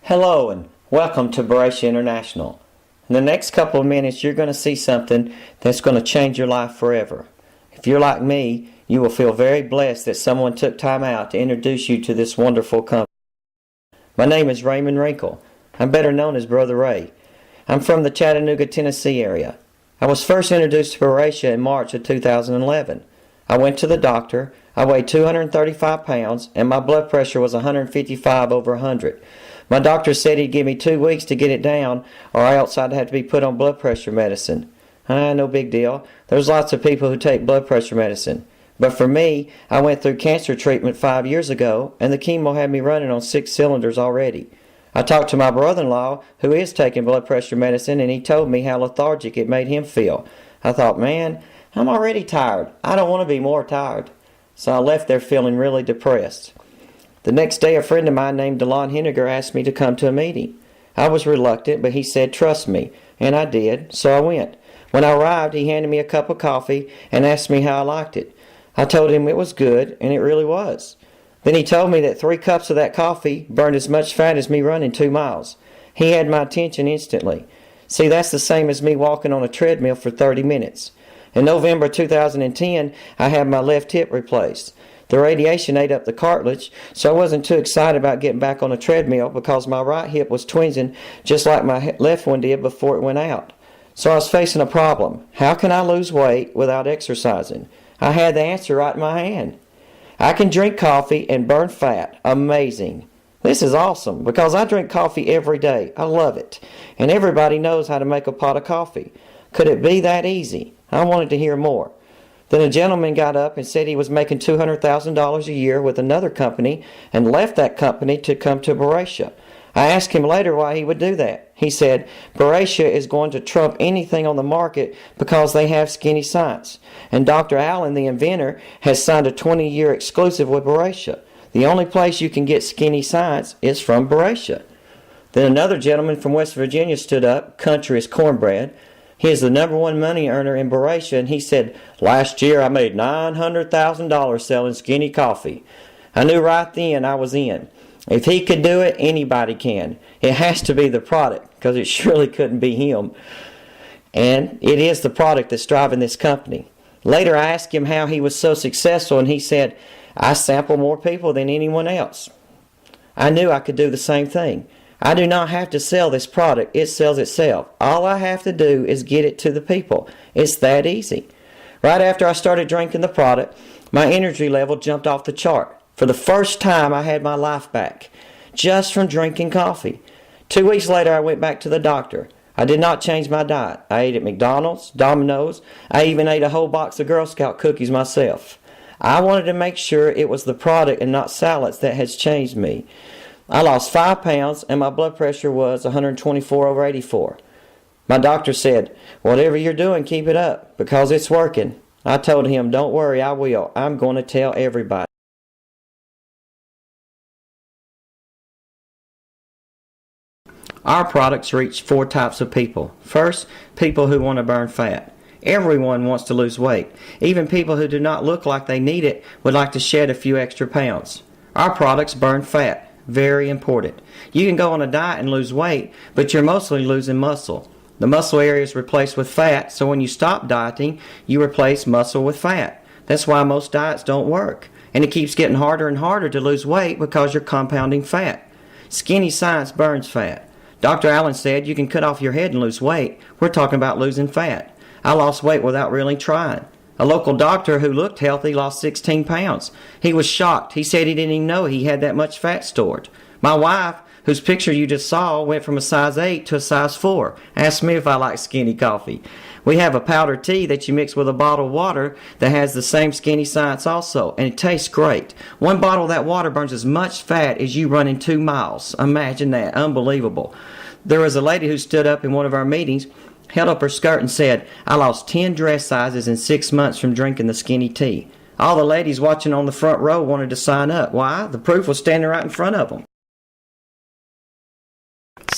Hello and welcome to Boresha International. In the next couple of minutes you're going to see something that's going to change your life forever. If you're like me, you will feel very blessed that someone took time out to introduce you to this wonderful company. My name is Raymond Wrinkle. I'm better known as Brother Ray. I'm from the Chattanooga, Tennessee area. I was first introduced to Boresha in March of 2011. I went to the doctor. I weighed 235 pounds and my blood pressure was 155 over 100. My doctor said he'd give me 2 weeks to get it down or else I'd have to be put on blood pressure medicine. No big deal. There's lots of people who take blood pressure medicine. But for me, I went through cancer treatment 5 years ago and the chemo had me running on 6 cylinders already. I talked to my brother-in-law who is taking blood pressure medicine and he told me how lethargic it made him feel. I thought, man, I'm already tired. I don't want to be more tired. So I left there feeling really depressed. The next day, a friend of mine named DeLon Henniger asked me to come to a meeting. I was reluctant, but he said, trust me, and I did, so I went. When I arrived, he handed me a cup of coffee and asked me how I liked it. I told him it was good, and it really was. Then he told me that 3 cups of that coffee burned as much fat as me running 2 miles. He had my attention instantly. See, that's the same as me walking on a treadmill for 30 minutes. In November 2010, I had my left hip replaced. The radiation ate up the cartilage, so I wasn't too excited about getting back on a treadmill because my right hip was twinging just like my left one did before it went out. So I was facing a problem. How can I lose weight without exercising? I had the answer right in my hand. I can drink coffee and burn fat. Amazing. This is awesome because I drink coffee every day. I love it. And everybody knows how to make a pot of coffee. Could it be that easy? I wanted to hear more. Then a gentleman got up and said he was making $200,000 a year with another company and left that company to come to Boresha. I asked him later why he would do that. He said, Boresha is going to trump anything on the market because they have skinny science. And Dr. Allen, the inventor, has signed a 20-year exclusive with Boresha. The only place you can get skinny science is from Boresha. Then another gentleman from West Virginia stood up, country as cornbread. He is the #1 money earner in Boresha, and he said, last year I made $900,000 selling skinny coffee. I knew right then I was in. If he could do it, anybody can. It has to be the product, because it surely couldn't be him. And it is the product that's driving this company. Later I asked him how he was so successful, and he said, I sample more people than anyone else. I knew I could do the same thing. I do not have to sell this product. It sells itself. All I have to do is get it to the people. It's that easy. Right after I started drinking the product, my energy level jumped off the chart. For the first time, I had my life back, just from drinking coffee. 2 weeks later, I went back to the doctor. I did not change my diet. I ate at McDonald's, Domino's. I even ate a whole box of Girl Scout cookies myself. I wanted to make sure it was the product and not salads that has changed me. I lost 5 pounds and my blood pressure was 124 over 84. My doctor said, whatever you're doing, keep it up because it's working. I told him, don't worry, I will. I'm going to tell everybody. Our products reach 4 types of people. First, people who want to burn fat. Everyone wants to lose weight. Even people who do not look like they need it would like to shed a few extra pounds. Our products burn fat. Very important. You can go on a diet and lose weight, but you're mostly losing muscle. The muscle area is replaced with fat, so when you stop dieting, you replace muscle with fat. That's why most diets don't work. And it keeps getting harder and harder to lose weight because you're compounding fat. Skinny science burns fat. Dr. Allen said you can cut off your head and lose weight. We're talking about losing fat. I lost weight without really trying. A local doctor who looked healthy lost 16 pounds. He was shocked. He said he didn't even know he had that much fat stored. My wife, whose picture you just saw, went from a size 8 to a size 4. Asked me if I like skinny coffee. We have a powdered tea that you mix with a bottle of water that has the same skinny science also, and it tastes great. 1 bottle of that water burns as much fat as you run in 2 miles. Imagine that. Unbelievable. There was a lady who stood up in one of our meetings, held up her skirt and said, I lost 10 dress sizes in 6 months from drinking the skinny tea. All the ladies watching on the front row wanted to sign up. Why? The proof was standing right in front of them.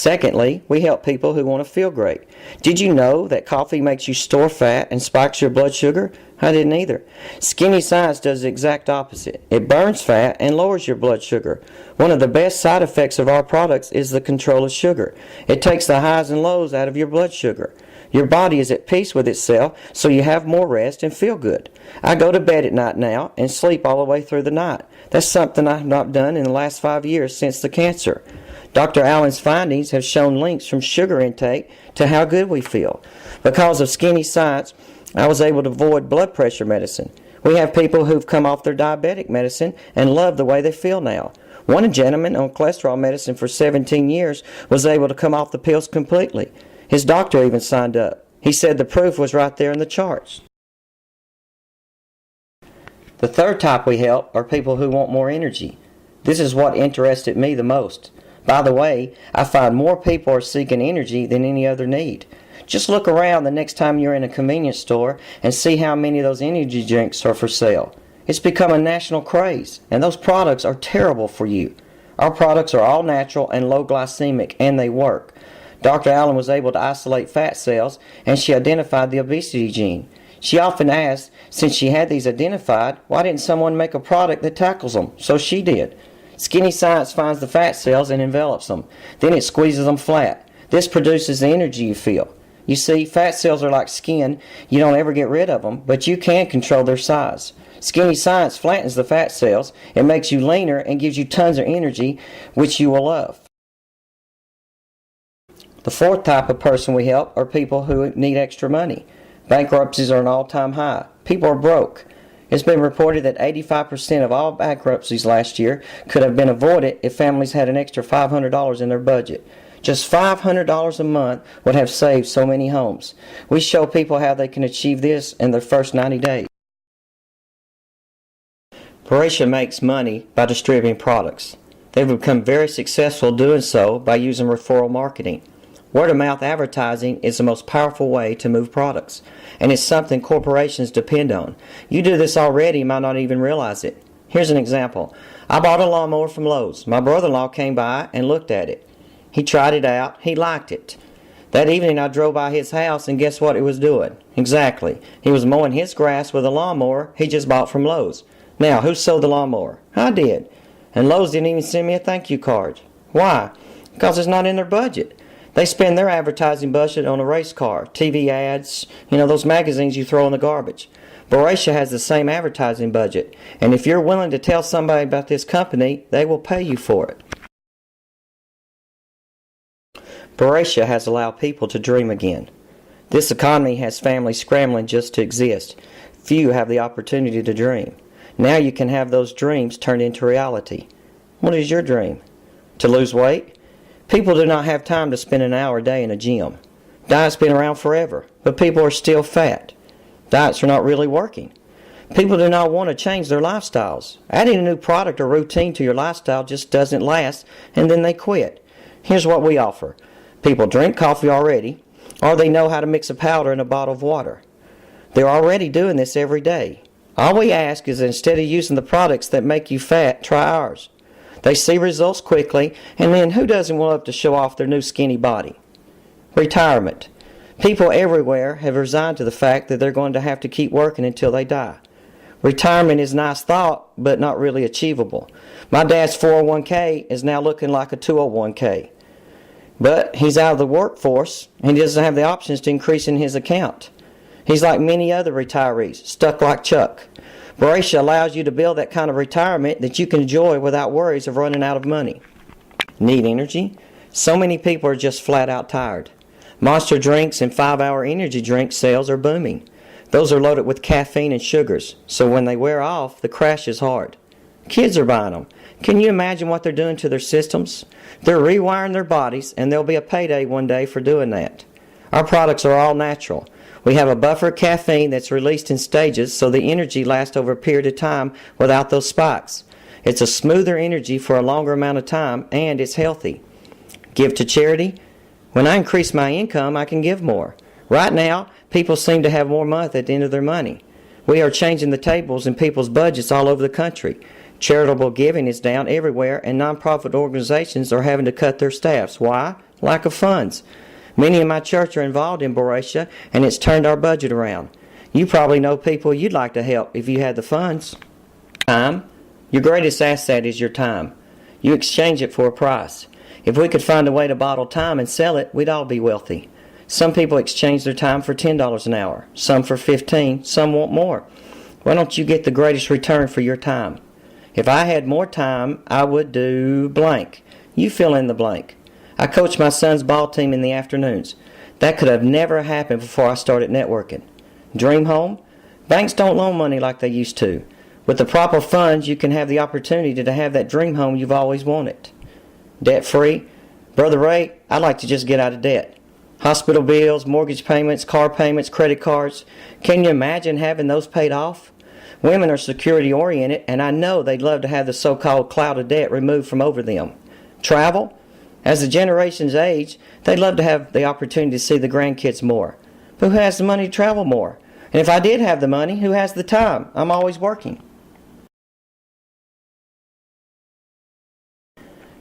Secondly, we help people who want to feel great. Did you know that coffee makes you store fat and spikes your blood sugar? I didn't either. Skinny Science does the exact opposite. It burns fat and lowers your blood sugar. One of the best side effects of our products is the control of sugar. It takes the highs and lows out of your blood sugar. Your body is at peace with itself, so you have more rest and feel good. I go to bed at night now and sleep all the way through the night. That's something I have not done in the last 5 years since the cancer. Dr. Allen's findings have shown links from sugar intake to how good we feel. Because of Skinny Science, I was able to avoid blood pressure medicine. We have people who've come off their diabetic medicine and love the way they feel now. One gentleman on cholesterol medicine for 17 years was able to come off the pills completely. His doctor even signed up. He said the proof was right there in the charts. The third type we help are people who want more energy. This is what interested me the most. By the way, I find more people are seeking energy than any other need. Just look around the next time you're in a convenience store and see how many of those energy drinks are for sale. It's become a national craze, and those products are terrible for you. Our products are all natural and low glycemic, and they work. Dr. Allen was able to isolate fat cells, and she identified the obesity gene. She often asked, since she had these identified, why didn't someone make a product that tackles them? So she did. Skinny Science finds the fat cells and envelops them. Then it squeezes them flat. This produces the energy you feel. You see, fat cells are like skin. You don't ever get rid of them, but you can control their size. Skinny Science flattens the fat cells. It makes you leaner and gives you tons of energy, which you will love. The fourth type of person we help are people who need extra money. Bankruptcies are an all-time high. People are broke. It's been reported that 85% of all bankruptcies last year could have been avoided if families had an extra $500 in their budget. Just $500 a month would have saved so many homes. We show people how they can achieve this in their first 90 days. Boresha makes money by distributing products. They've become very successful doing so by using referral marketing. Word-of-mouth advertising is the most powerful way to move products, and it's something corporations depend on. You do this already, you might not even realize it. Here's an example. I bought a lawnmower from Lowe's. My brother-in-law came by and looked at it. He tried it out. He liked it. That evening I drove by his house, and guess what it was doing? Exactly. He was mowing his grass with a lawnmower he just bought from Lowe's. Now, who sold the lawnmower? I did. And Lowe's didn't even send me a thank you card. Why? Because it's not in their budget. They spend their advertising budget on a race car, TV ads, those magazines you throw in the garbage. Boresha has the same advertising budget, and if you're willing to tell somebody about this company, they will pay you for it. Boresha has allowed people to dream again. This economy has families scrambling just to exist. Few have the opportunity to dream. Now you can have those dreams turned into reality. What is your dream? To lose weight? People do not have time to spend an hour a day in a gym. Diet's been around forever, but people are still fat. Diets are not really working. People do not want to change their lifestyles. Adding a new product or routine to your lifestyle just doesn't last, and then they quit. Here's what we offer. People drink coffee already, or they know how to mix a powder in a bottle of water. They're already doing this every day. All we ask is that instead of using the products that make you fat, try ours. They see results quickly, and then who doesn't love to show off their new skinny body? Retirement. People everywhere have resigned to the fact that they're going to have to keep working until they die. Retirement is a nice thought, but not really achievable. My dad's 401k is now looking like a 201k. But he's out of the workforce, and he doesn't have the options to increase in his account. He's like many other retirees, stuck like Chuck. Boresha allows you to build that kind of retirement that you can enjoy without worries of running out of money. Need energy? So many people are just flat out tired. Monster drinks and 5-hour energy drink sales are booming. Those are loaded with caffeine and sugars, so when they wear off, the crash is hard. Kids are buying them. Can you imagine what they're doing to their systems? They're rewiring their bodies, and there'll be a payday one day for doing that. Our products are all natural. We have a buffer of caffeine that's released in stages so the energy lasts over a period of time without those spikes. It's a smoother energy for a longer amount of time, and it's healthy. Give to charity? When I increase my income, I can give more. Right now, people seem to have more money at the end of their money. We are changing the tables in people's budgets all over the country. Charitable giving is down everywhere, and nonprofit organizations are having to cut their staffs. Why? Lack of funds. Many in my church are involved in Boresha, and it's turned our budget around. You probably know people you'd like to help if you had the funds. Time. Your greatest asset is your time. You exchange it for a price. If we could find a way to bottle time and sell it, we'd all be wealthy. Some people exchange their time for $10 an hour, some for $15, some want more. Why don't you get the greatest return for your time? If I had more time, I would do blank. You fill in the blank. I coach my son's ball team in the afternoons. That could have never happened before I started networking. Dream home? Banks don't loan money like they used to. With the proper funds, you can have the opportunity to have that dream home you've always wanted. Debt-free? Brother Ray, I'd like to just get out of debt. Hospital bills, mortgage payments, car payments, credit cards. Can you imagine having those paid off? Women are security-oriented, and I know they'd love to have the so-called cloud of debt removed from over them. Travel? As the generations age, they'd love to have the opportunity to see the grandkids more. But who has the money to travel more? And if I did have the money, who has the time? I'm always working.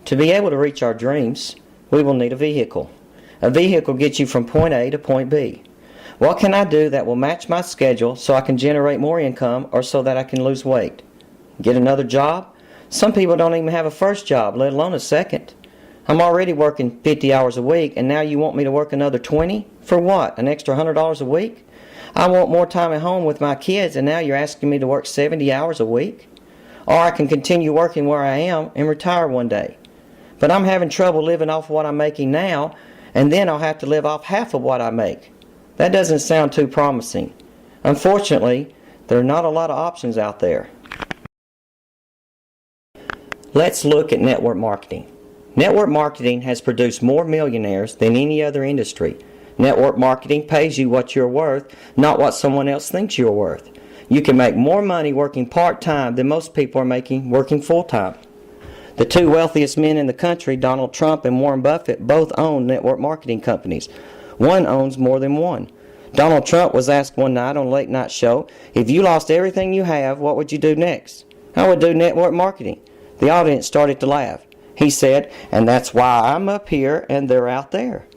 To be able to reach our dreams, we will need a vehicle. A vehicle gets you from point A to point B. What can I do that will match my schedule so I can generate more income or so that I can lose weight? Get another job? Some people don't even have a first job, let alone a second. I'm already working 50 hours a week, and now you want me to work another 20? For what, an extra $100 a week? I want more time at home with my kids, and now you're asking me to work 70 hours a week? Or I can continue working where I am and retire one day. But I'm having trouble living off what I'm making now, and then I'll have to live off half of what I make. That doesn't sound too promising. Unfortunately, there are not a lot of options out there. Let's look at network marketing. Network marketing has produced more millionaires than any other industry. Network marketing pays you what you're worth, not what someone else thinks you're worth. You can make more money working part-time than most people are making working full-time. The two wealthiest men in the country, Donald Trump and Warren Buffett, both own network marketing companies. One owns more than one. Donald Trump was asked one night on a late night show, if you lost everything you have, what would you do next? I would do network marketing. The audience started to laugh. He said, and that's why I'm up here and they're out there.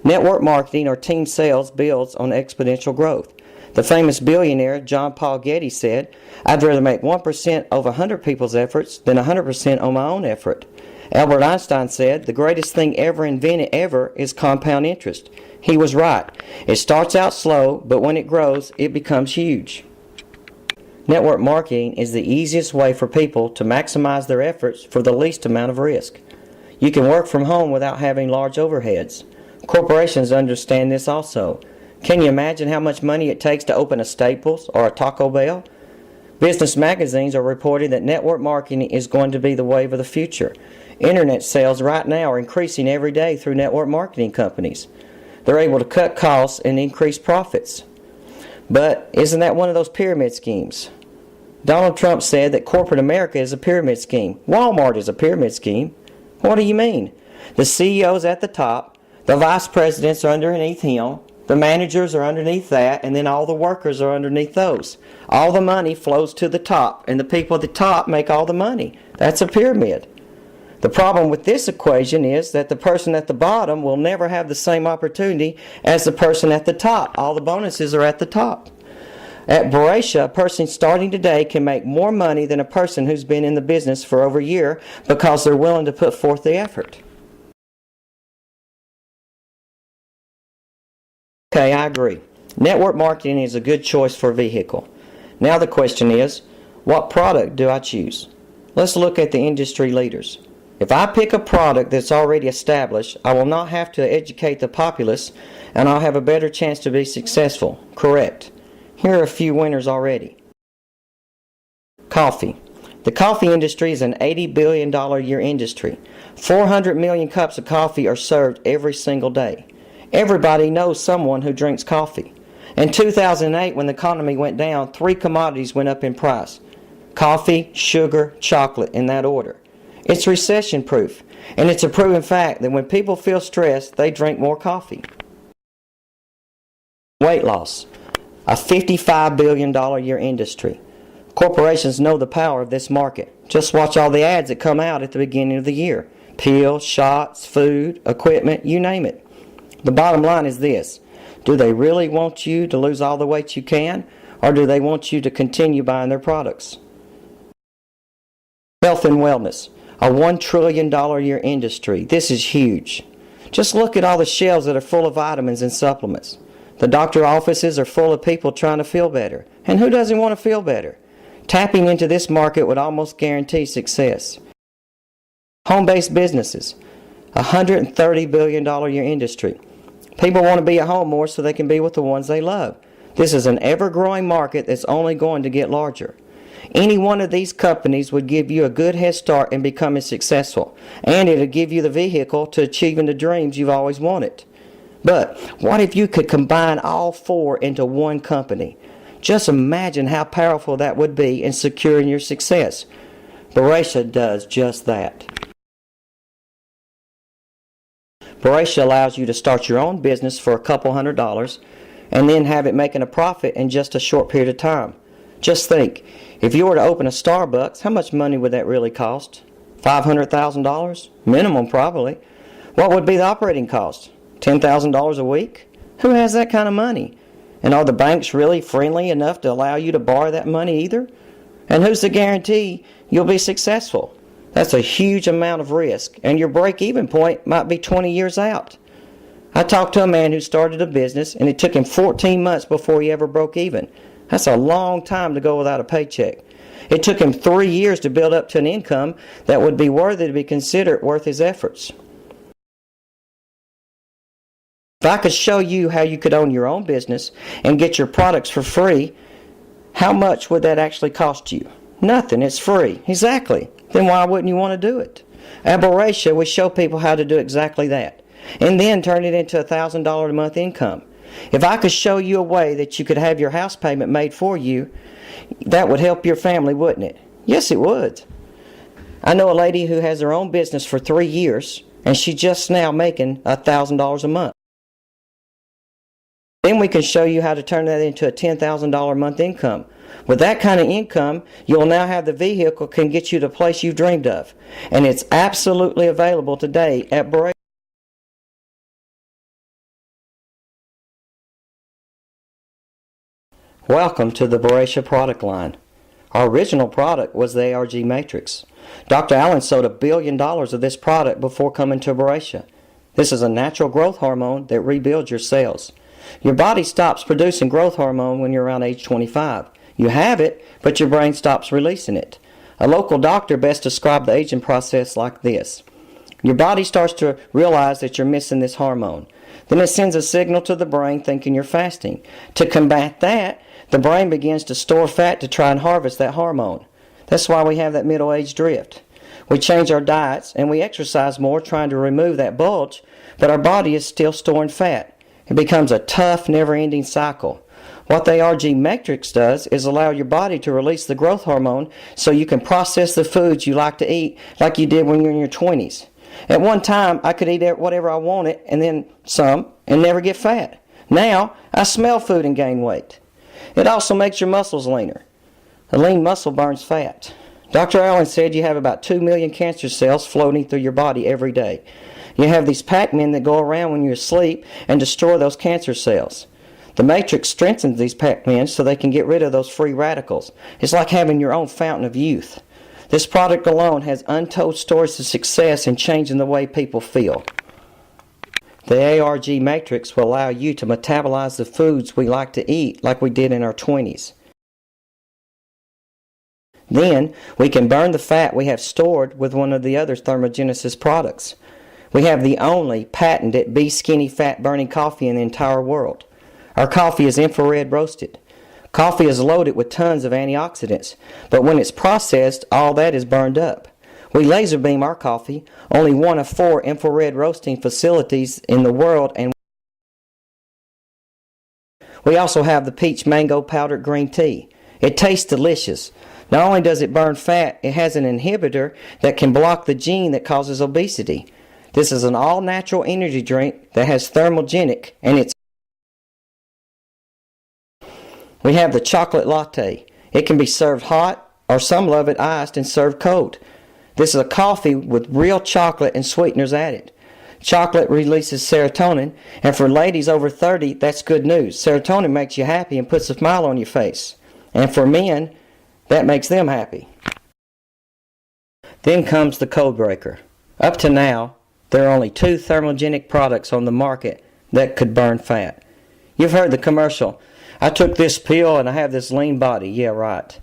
Network marketing or team sales builds on exponential growth. The famous billionaire John Paul Getty said, I'd rather make 1% of 100 people's efforts than 100% on my own effort. Albert Einstein said, the greatest thing ever invented ever is compound interest. He was right. It starts out slow, but when it grows, it becomes huge. Network marketing is the easiest way for people to maximize their efforts for the least amount of risk. You can work from home without having large overheads. Corporations understand this also. Can you imagine how much money it takes to open a Staples or a Taco Bell? Business magazines are reporting that network marketing is going to be the wave of the future. Internet sales right now are increasing every day through network marketing companies. They're able to cut costs and increase profits. But isn't that one of those pyramid schemes? Donald Trump said that corporate America is a pyramid scheme. Walmart is a pyramid scheme. What do you mean? The CEO's at the top, the vice presidents are underneath him, the managers are underneath that, and then all the workers are underneath those. All the money flows to the top, and the people at the top make all the money. That's a pyramid. The problem with this equation is that the person at the bottom will never have the same opportunity as the person at the top. All the bonuses are at the top. At Boresha, a person starting today can make more money than a person who's been in the business for over a year because they're willing to put forth the effort. Okay, I agree. Network marketing is a good choice for a vehicle. Now the question is, what product do I choose? Let's look at the industry leaders. If I pick a product that's already established, I will not have to educate the populace, and I'll have a better chance to be successful. Correct. Here are a few winners already. Coffee. The coffee industry is an $80 billion a year industry. 400 million cups of coffee are served every single day. Everybody knows someone who drinks coffee. In 2008, when the economy went down, 3 commodities went up in price. Coffee, sugar, chocolate, in that order. It's recession-proof, and it's a proven fact that when people feel stressed, they drink more coffee. Weight loss. A $55 billion a year industry. Corporations know the power of this market. Just watch all the ads that come out at the beginning of the year. Pills, shots, food, equipment, you name it. The bottom line is this. Do they really want you to lose all the weight you can, or do they want you to continue buying their products? Health and wellness, a $1 trillion a year industry. This is huge. Just look at all the shelves that are full of vitamins and supplements. The doctor offices are full of people trying to feel better. And who doesn't want to feel better? Tapping into this market would almost guarantee success. Home-based businesses, a $130 billion a year industry. People want to be at home more so they can be with the ones they love. This is an ever-growing market that's only going to get larger. Any one of these companies would give you a good head start in becoming successful, and it'll give you the vehicle to achieving the dreams you've always wanted. But what if you could combine all four into one company? Just imagine how powerful that would be in securing your success. Boresha does just that. Boresha allows you to start your own business for a couple $100 and then have it making a profit in just a short period of time. Just think, if you were to open a Starbucks, how much money would that really cost? $500,000? Minimum, probably. What would be the operating cost? $10,000 a week? Who has that kind of money? And are the banks really friendly enough to allow you to borrow that money either? And who's to guarantee you'll be successful? That's a huge amount of risk, and your break-even point might be 20 years out. I talked to a man who started a business, and it took him 14 months before he ever broke even. That's a long time to go without a paycheck. It took him 3 years to build up to an income that would be worthy to be considered worth his efforts. If I could show you how you could own your own business and get your products for free, how much would that actually cost you? Nothing. It's free. Exactly. Then why wouldn't you want to do it? At Boresha, we show people how to do exactly that, and then turn it into a $1,000 a month income. If I could show you a way that you could have your house payment made for you, that would help your family, wouldn't it? Yes, it would. I know a lady who has her own business for 3 years, and she's just now making $1,000 a month. Then we can show you how to turn that into a $10,000 a month income. With that kind of income, you'll now have the vehicle can get you to the place you've dreamed of. And it's absolutely available today at Boresha. Welcome to the Boresha product line. Our original product was the ARG Matrix. Dr. Allen sold $1 billion of this product before coming to Boresha. This is a natural growth hormone that rebuilds your cells. Your body stops producing growth hormone when you're around age 25. You have it, but your brain stops releasing it. A local doctor best described the aging process like this. Your body starts to realize that you're missing this hormone. Then it sends a signal to the brain thinking you're fasting. To combat that, the brain begins to store fat to try and harvest that hormone. That's why we have that middle-age drift. We change our diets and we exercise more trying to remove that bulge, but our body is still storing fat. It becomes a tough, never-ending cycle. What the ARG Matrix does is allow your body to release the growth hormone so you can process the foods you like to eat like you did when you were in your 20s. At one time, I could eat whatever I wanted and then some and never get fat. Now, I smell food and gain weight. It also makes your muscles leaner. A lean muscle burns fat. Dr. Allen said you have about 2 million cancer cells floating through your body every day. You have these Pac-Men that go around when you're asleep and destroy those cancer cells. The Matrix strengthens these Pac-Men so they can get rid of those free radicals. It's like having your own fountain of youth. This product alone has untold stories of success in changing the way people feel. The ARG Matrix will allow you to metabolize the foods we like to eat like we did in our 20s. Then, we can burn the fat we have stored with one of the other Thermagenic products. We have the only patented Be Skinny Fat Burning coffee in the entire world. Our coffee is infrared roasted. Coffee is loaded with tons of antioxidants, but when it's processed, all that is burned up. We laser beam our coffee, only one of 4 infrared roasting facilities in the world, and we also have the peach mango powdered green tea. It tastes delicious. Not only does it burn fat, it has an inhibitor that can block the gene that causes obesity. This is an all-natural energy drink that has Thermagenic, and we have the chocolate latte. It can be served hot, or some love it iced and served cold. This is a coffee with real chocolate and sweeteners added. Chocolate releases serotonin, and for ladies over 30, that's good news. Serotonin makes you happy and puts a smile on your face. And for men, that makes them happy. Then comes the code breaker. Up to now, there are only 2 thermogenic products on the market that could burn fat. You've heard the commercial, I took this pill and I have this lean body. Yeah, right.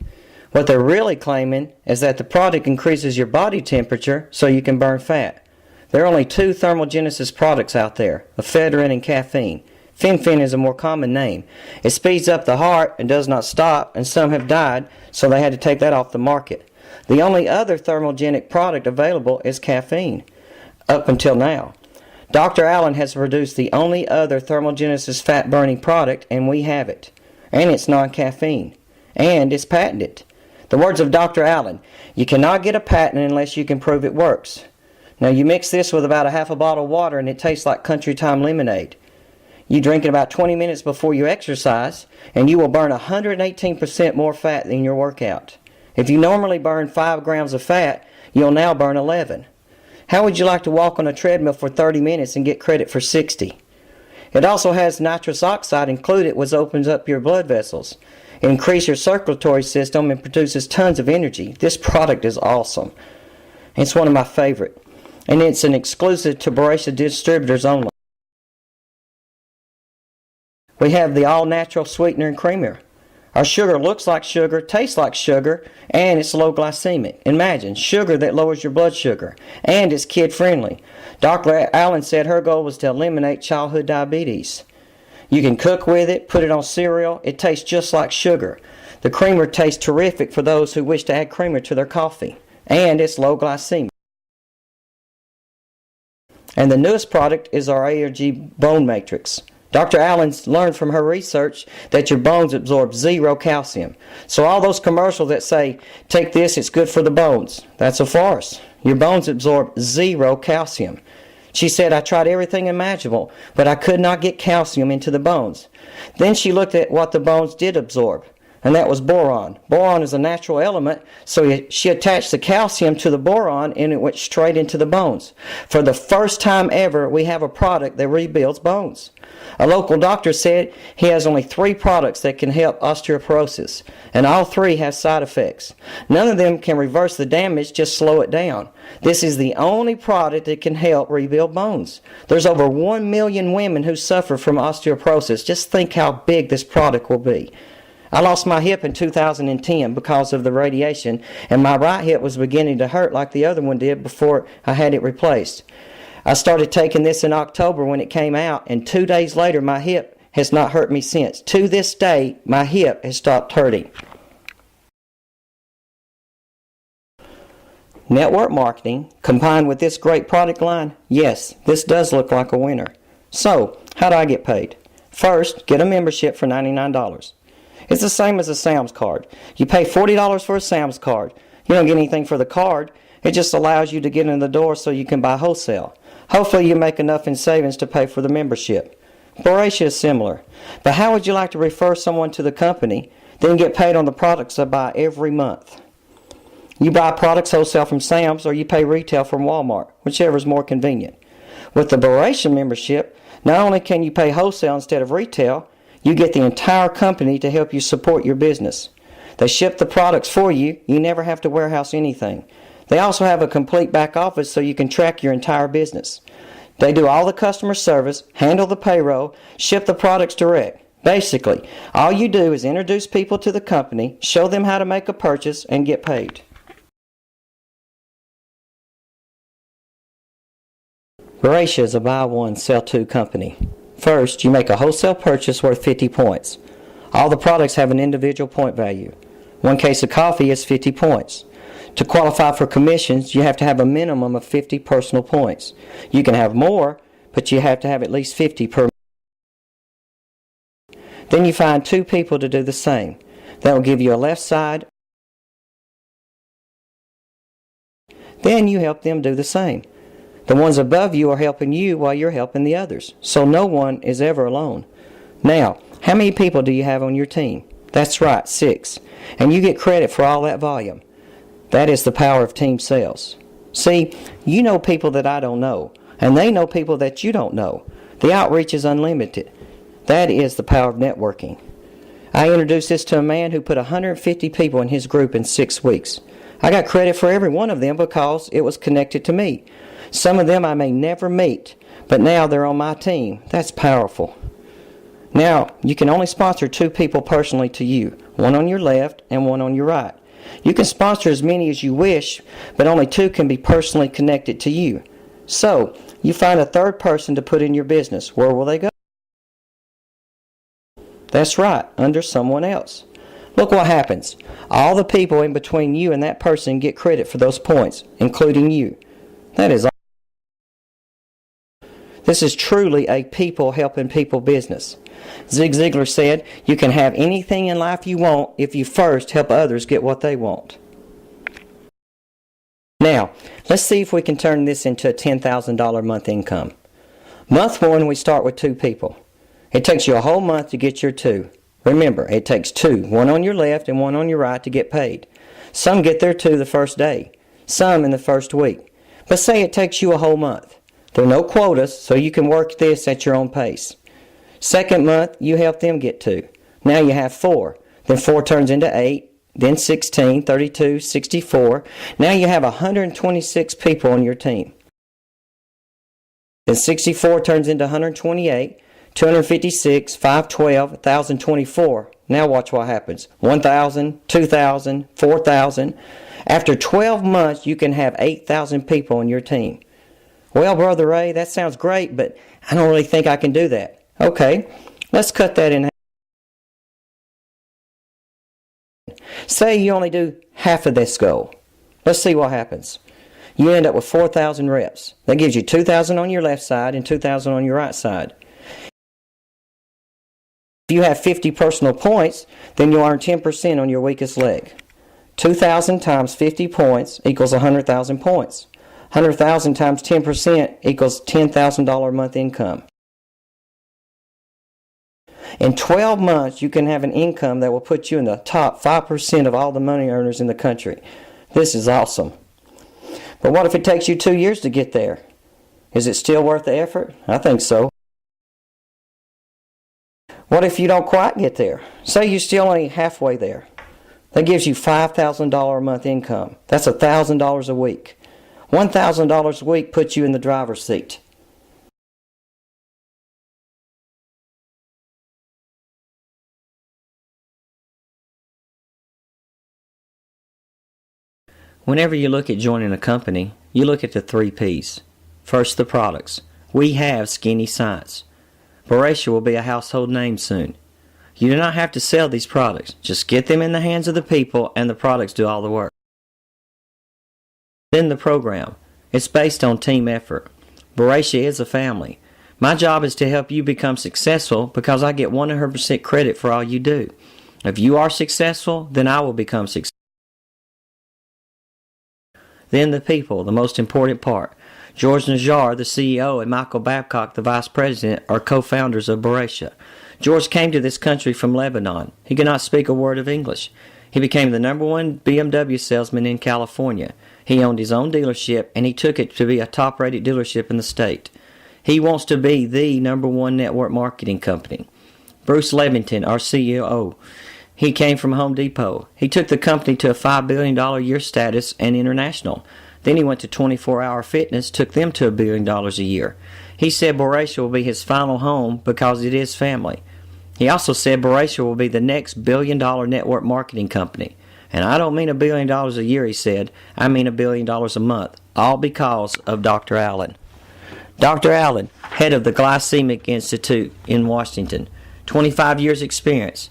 What they're really claiming is that the product increases your body temperature so you can burn fat. There are only 2 thermogenesis products out there, ephedrine and caffeine. Fen-phen is a more common name. It speeds up the heart and does not stop, and some have died, so they had to take that off the market. The only other thermogenic product available is caffeine, up until now. Dr. Allen has produced the only other thermogenesis fat-burning product, and we have it. And it's non-caffeine. And it's patented. The words of Dr. Allen, you cannot get a patent unless you can prove it works. Now you mix this with about a half a bottle of water and it tastes like country time lemonade. You drink it about 20 minutes before you exercise, and you will burn 118% more fat than your workout. If you normally burn 5 grams of fat, you'll now burn 11. How would you like to walk on a treadmill for 30 minutes and get credit for 60? It also has nitrous oxide included, which opens up your blood vessels. It increases your circulatory system and produces tons of energy. This product is awesome. It's one of my favorite. And it's an exclusive to Boresha distributors only. We have the all-natural sweetener and creamer. Our sugar looks like sugar, tastes like sugar, and it's low glycemic. Imagine, sugar that lowers your blood sugar, and it's kid-friendly. Dr. Allen said her goal was to eliminate childhood diabetes. You can cook with it, put it on cereal. It tastes just like sugar. The creamer tastes terrific for those who wish to add creamer to their coffee, and it's low glycemic. And the newest product is our ARG Bone Matrix. Dr. Allen's learned from her research that your bones absorb 0 calcium. So all those commercials that say, take this, it's good for the bones, that's a farce. Your bones absorb 0 calcium. She said, I tried everything imaginable, but I could not get calcium into the bones. Then she looked at what the bones did absorb, and that was boron. Boron is a natural element, so she attached the calcium to the boron and it went straight into the bones. For the first time ever, we have a product that rebuilds bones. A local doctor said he has only 3 products that can help osteoporosis, and all 3 have side effects. None of them can reverse the damage, just slow it down. This is the only product that can help rebuild bones. There's over 1 million women who suffer from osteoporosis. Just think how big this product will be. I lost my hip in 2010 because of the radiation, and my right hip was beginning to hurt like the other one did before I had it replaced. I started taking this in October when it came out, and 2 days later my hip has not hurt me since. To this day, my hip has stopped hurting. Network marketing combined with this great product line, yes, this does look like a winner. So, how do I get paid? First, get a membership for $99. It's the same as a Sam's card. You pay $40 for a Sam's card. You don't get anything for the card. It just allows you to get in the door so you can buy wholesale. Hopefully you make enough in savings to pay for the membership. Boresha is similar. But how would you like to refer someone to the company, then get paid on the products I buy every month? You buy products wholesale from Sam's or you pay retail from Walmart, whichever is more convenient. With the Boresha membership, not only can you pay wholesale instead of retail, you get the entire company to help you support your business. They ship the products for you. You never have to warehouse anything. They also have a complete back office so you can track your entire business. They do all the customer service, handle the payroll, ship the products direct. Basically, all you do is introduce people to the company, show them how to make a purchase, and get paid. Boresha is a buy one, sell two company. First, you make a wholesale purchase worth 50 points. All the products have an individual point value. 1 case of coffee is 50 points. To qualify for commissions, you have to have a minimum of 50 personal points. You can have more, but you have to have at least 50 per. Then you find 2 people to do the same. That will give you a left side. Then you help them do the same. The ones above you are helping you while you're helping the others. So no one is ever alone. Now, how many people do you have on your team? That's right, 6. And you get credit for all that volume. That is the power of team sales. See, you know people that I don't know, and they know people that you don't know. The outreach is unlimited. That is the power of networking. I introduced this to a man who put 150 people in his group in 6 weeks. I got credit for every one of them because it was connected to me. Some of them I may never meet, but now they're on my team. That's powerful. Now, you can only sponsor 2 people personally to you, one on your left and one on your right. You can sponsor as many as you wish, but only 2 can be personally connected to you. So, you find a third person to put in your business. Where will they go? That's right, under someone else. Look what happens. All the people in between you and that person get credit for those points, including you. That is all. This is truly a people helping people business. Zig Ziglar said, you can have anything in life you want if you first help others get what they want. Now, let's see if we can turn this into a $10,000 a month income. Month 1, we start with 2 people. It takes you a whole month to get your 2. Remember, it takes 2, one on your left and one on your right to get paid. Some get their 2 the first day, some in the first week. But say it takes you a whole month. There are no quotas, so you can work this at your own pace. Second month, you help them get 2. Now you have 4. Then 4 turns into 8, then 16, 32, 64. Now you have 126 people on your team. Then 64 turns into 128, 256, 512, 1,024. Now watch what happens. 1,000, 2,000, 4,000. After 12 months, you can have 8,000 people on your team. Well, Brother Ray, that sounds great, but I don't really think I can do that. Okay, let's cut that in half. Say you only do half of this goal. Let's see what happens. You end up with 4,000 reps. That gives you 2,000 on your left side and 2,000 on your right side. If you have 50 personal points, then you'll earn 10% on your weakest leg. 2,000 times 50 points equals 100,000 points. 100,000 times 10% equals $10,000 a month income. In 12 months, you can have an income that will put you in the top 5% of all the money earners in the country. This is awesome. But what if it takes you 2 years to get there? Is it still worth the effort? I think so. What if you don't quite get there? Say you're still only halfway there. That gives you $5,000 a month income. That's $1,000 a week. $1,000 a week puts you in the driver's seat. Whenever you look at joining a company, you look at the 3 P's. First, the products. We have Skinny Science. Boresha will be a household name soon. You do not have to sell these products. Just get them in the hands of the people and the products do all the work. Then the program. It's based on team effort. Boresha is a family. My job is to help you become successful because I get 100% credit for all you do. If you are successful, then I will become successful. Then the people, the most important part. George Najjar, the CEO, and Michael Babcock, the Vice President, are co-founders of Boresha. George came to this country from Lebanon. He could not speak a word of English. He became the #1 BMW salesman in California. He owned his own dealership, and he took it to be a top-rated dealership in the state. He wants to be the #1 network marketing company. Bruce Levington, our CEO, he came from Home Depot. He took the company to a $5 billion a year status and international. Then he went to 24-Hour Fitness, took them to $1 billion a year. He said Boresha will be his final home because it is family. He also said Boresha will be the next $1 billion network marketing company. And I don't mean $1 billion a year, he said. I mean $1 billion a month, all because of Dr. Allen. Dr. Allen, head of the Glycemic Institute in Washington, 25 years experience.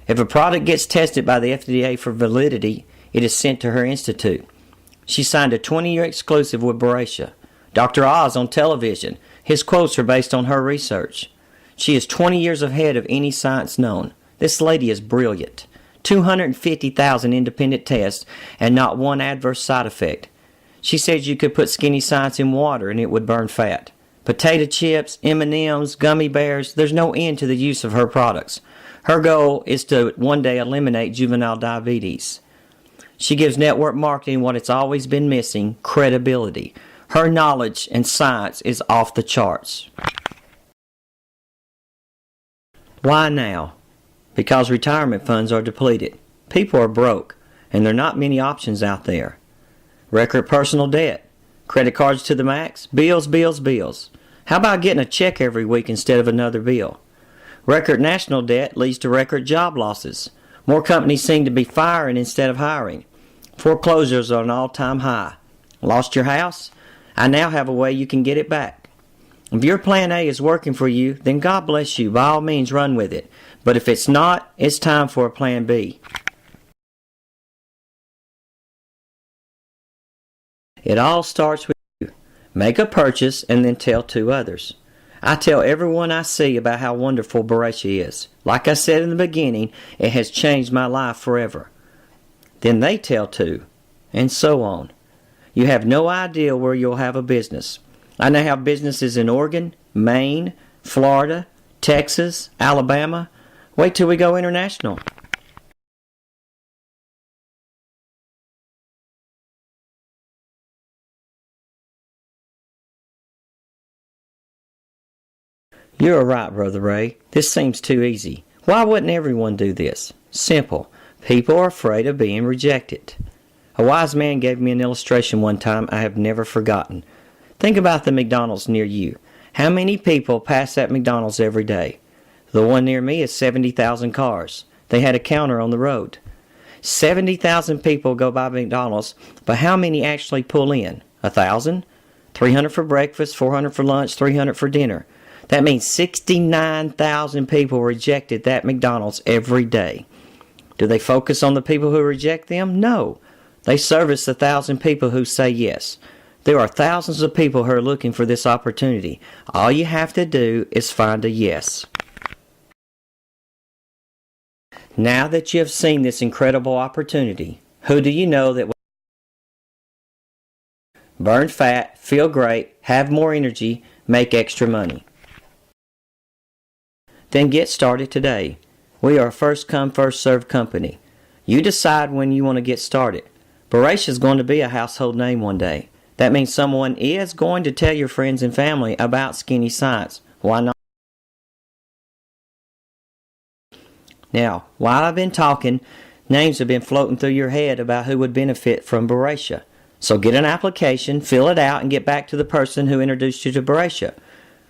If a product gets tested by the FDA for validity, it is sent to her institute. She signed a 20-year exclusive with Boresha. Dr. Oz on television. His quotes are based on her research. She is 20 years ahead of any science known. This lady is brilliant. 250,000 independent tests and not one adverse side effect. She says you could put Skinny Science in water and it would burn fat. Potato chips, M&Ms, gummy bears, there's no end to the use of her products. Her goal is to one day eliminate juvenile diabetes. She gives network marketing what it's always been missing: credibility. Her knowledge and science is off the charts. Why now? Because retirement funds are depleted. People are broke, and there are not many options out there. Record personal debt, credit cards to the max, bills, bills, bills. How about getting a check every week instead of another bill? Record national debt leads to record job losses. More companies seem to be firing instead of hiring. Foreclosures are an all-time high. Lost your house? I now have a way you can get it back. If your plan A is working for you, then God bless you. By all means, run with it. But if it's not, it's time for a plan B. It all starts with you. Make a purchase and then tell 2 others. I tell everyone I see about how wonderful Boresha is. Like I said in the beginning, it has changed my life forever. Then they tell 2, and so on. You have no idea where you'll have a business. I now have businesses in Oregon, Maine, Florida, Texas, Alabama. Wait till we go international. You're right, Brother Ray. This seems too easy. Why wouldn't everyone do this? Simple. People are afraid of being rejected. A wise man gave me an illustration one time I have never forgotten. Think about the McDonald's near you. How many people pass that McDonald's every day? The one near me is 70,000 cars. They had a counter on the road. 70,000 people go by McDonald's, but how many actually pull in? 1,000? 300 for breakfast, 400 for lunch, 300 for dinner. That means 69,000 people rejected that McDonald's every day. Do they focus on the people who reject them? No. They service the 1,000 people who say yes. There are thousands of people who are looking for this opportunity. All you have to do is find a yes. Now that you have seen this incredible opportunity, who do you know that will burn fat, feel great, have more energy, make extra money? Then get started today. We are a first-come, first-served company. You decide when you want to get started. Boresha is going to be a household name one day. That means someone is going to tell your friends and family about Skinny Science. Why not? Now, while I've been talking, names have been floating through your head about who would benefit from Boresha. So get an application, fill it out, and get back to the person who introduced you to Boresha.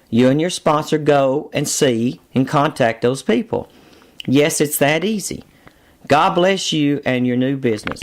You and your sponsor go and see and contact those people. Yes, it's that easy. God bless you and your new business.